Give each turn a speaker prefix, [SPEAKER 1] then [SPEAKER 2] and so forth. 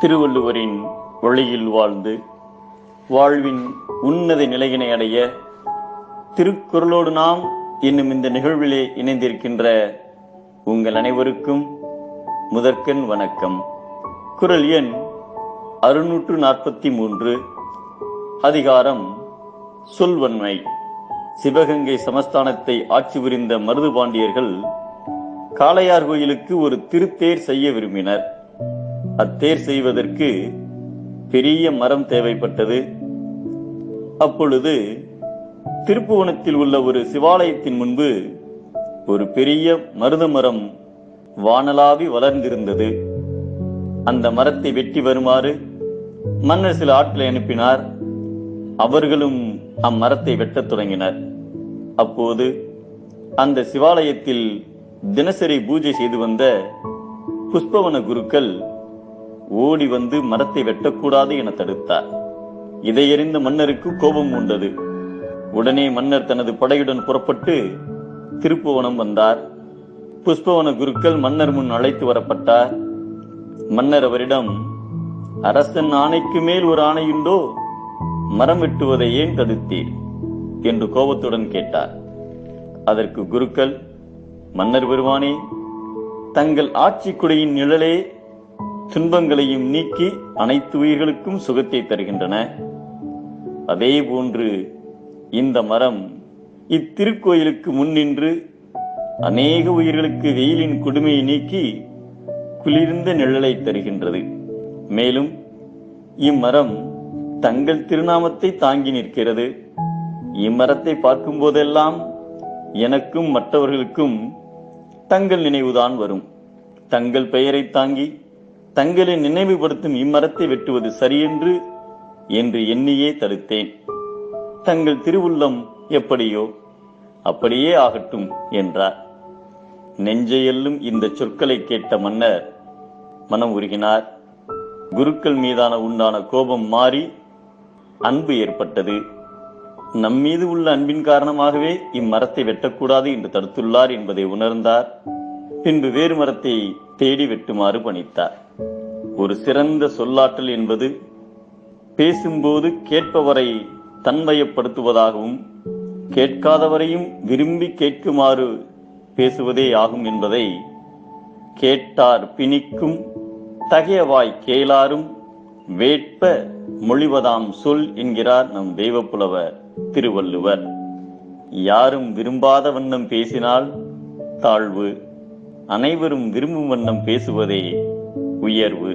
[SPEAKER 1] திருவள்ளுவரின் வழியில் வாழ்ந்து வாழ்வின் உன்னத நிலையினை அடைய திருக்குறளோடு நாம் என்னும் இந்த நிகழ்விலே இணைந்திருக்கின்ற உங்கள் அனைவருக்கும் முதற்கண் வணக்கம். குறள் எண் 643, அதிகாரம் சொல்வன்மை. சிவகங்கை சமஸ்தானத்தை ஆட்சி புரிந்த மருதுபாண்டியர்கள் காளையார் கோயிலுக்கு ஒரு திருத்தேர் செய்ய விரும்பினர். அத்தேர் செய்வதற்கு பெரிய மரம் தேவைப்பட்டது. அப்பொழுது திருப்புவனத்தில் உள்ள ஒரு சிவாலயத்தின் முன்பு ஒரு பெரிய மருத மரம் வானலாவி வளர்ந்திருந்தது. அந்த மரத்தை வெட்டி வருமாறு மன்னர் சில ஆட்களை அனுப்பினார். அவர்களும் அம்மரத்தை வெட்டத் தொடங்கினர். அப்போது அந்த சிவாலயத்தில் தினசரி பூஜை செய்து வந்த புஷ்பவன குருக்கள் ஓடி வந்து மரத்தை வெட்டக்கூடாது என தடுத்தார். இதையறிந்த மன்னருக்கு கோபம் உண்டது. உடனே மன்னர் தனது படையுடன் புறப்பட்டு திருப்புவனம் வந்தார். புஷ்பவன குருக்கள் மன்னர் முன் அழைத்து வரப்பட்டார். மன்னர் அவரிடம், அரசன் ஆணைக்கு மேல் ஒரு ஆணையுண்டோ? மரம் வெட்டுவதை ஏன் தடுத்தீர் என்று கோபத்துடன் கேட்டார். அதற்கு குருக்கள், மன்னர் பெருமானே, தங்கள் ஆட்சி கொடியின் நிழலே துன்பங்களையும் நீக்கி அனைத்து உயிர்களுக்கும் சுகத்தை தருகின்றன. அதே போன்று இந்த மரம் இத்திருக்கோயிலுக்கு முன்னின்று அநேக உயிர்களுக்கு வெயிலின் கொடுமையை நீக்கி குளிர்ந்த நிழலை தருகின்றது. மேலும் இம்மரம் தங்கள் திருநாமத்தை தாங்கி நிற்கிறது. இம்மரத்தை பார்க்கும் போதெல்லாம் எனக்கும் மற்றவர்களுக்கும் தங்கள் நினைவுதான் வரும். தங்கள் பெயரை தாங்கி தங்களை நினைவுபடுத்தும் இம்மரத்தை வெட்டுவது சரியென்று என்று எண்ணியே தடுத்தேன். தங்கள் திருவுள்ளம் எப்படியோ அப்படியே ஆகட்டும் என்றார். நெஞ்சையெல்லும் இந்த சொற்களை கேட்ட மன்னர் மனம் உருகினார். குருக்கள் மீதான உண்டான கோபம் மாறி அன்பு ஏற்பட்டது. நம்மீது உள்ள அன்பின் காரணமாகவே இம்மரத்தை வெட்டக்கூடாது என்று தடுத்துள்ளார் என்பதை உணர்ந்தார். பின்பு வேறு மரத்தை தேடி வெட்டுமாறு பணித்தார். ஒரு சிறந்த சொல்லாற்றல் என்பது பேசும்போது கேட்பவரை தன்மயப்படுத்துவதாகவும் கேட்காதவரையும் விரும்பி கேட்குமாறு பேசுவதே ஆகும் என்பதை கேட்டார் பிணிக்கும் தகையவாய் கேளாரும் வேட்ப மொழிவதாம் சொல் என்கிறார் நம் தெய்வப்புலவர் திருவள்ளுவர். யாரும் விரும்பாத வண்ணம் பேசினால் தாழ்வு, அனைவரும் விரும்பும் வண்ணம் பேசுவதே உயர்வு.